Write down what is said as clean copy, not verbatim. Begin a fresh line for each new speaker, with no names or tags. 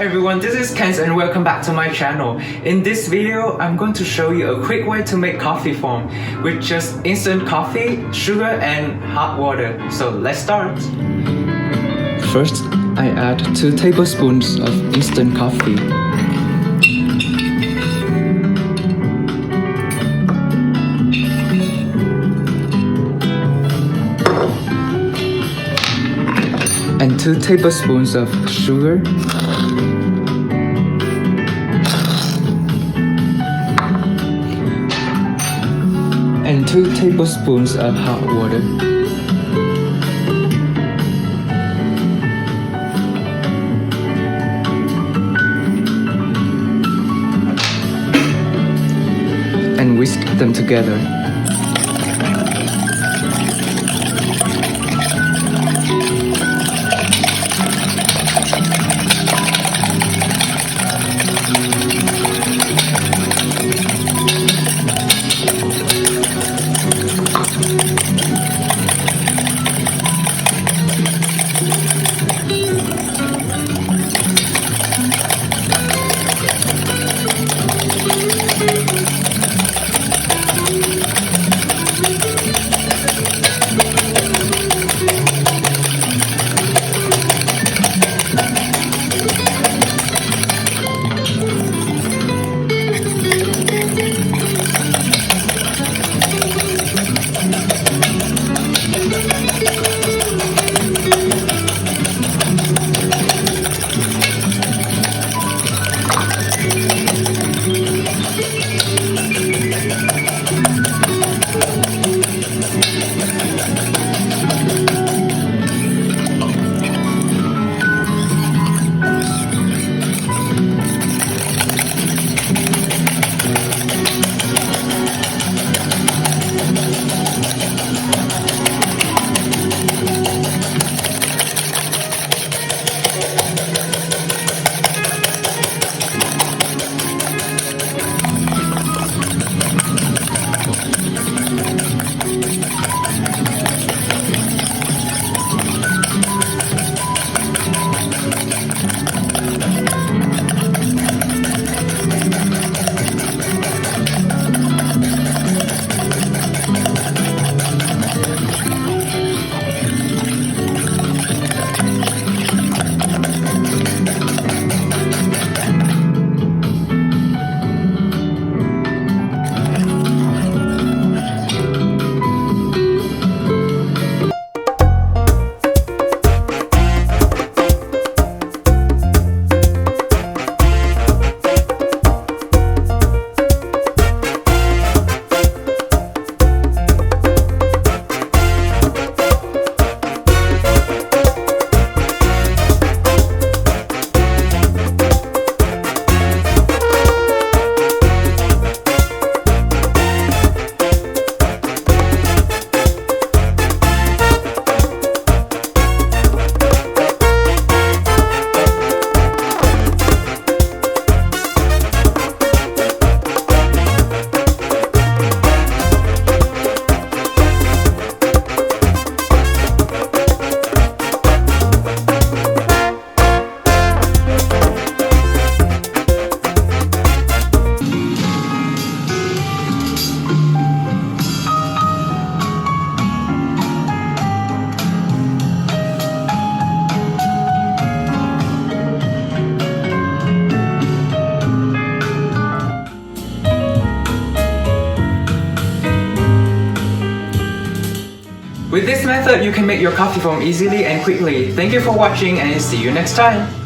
everyone, this is Kens and welcome back to my channel. In this video, I'm going to show you a quick way to make coffee foam with just instant coffee, sugar and hot water. So let's start. First, I add 2 tablespoons of instant coffee. And 2 tablespoons of sugar. And 2 tablespoons of hot water. And whisk them together. With this method, you can make your coffee foam easily and quickly. Thank you for watching and see you next time.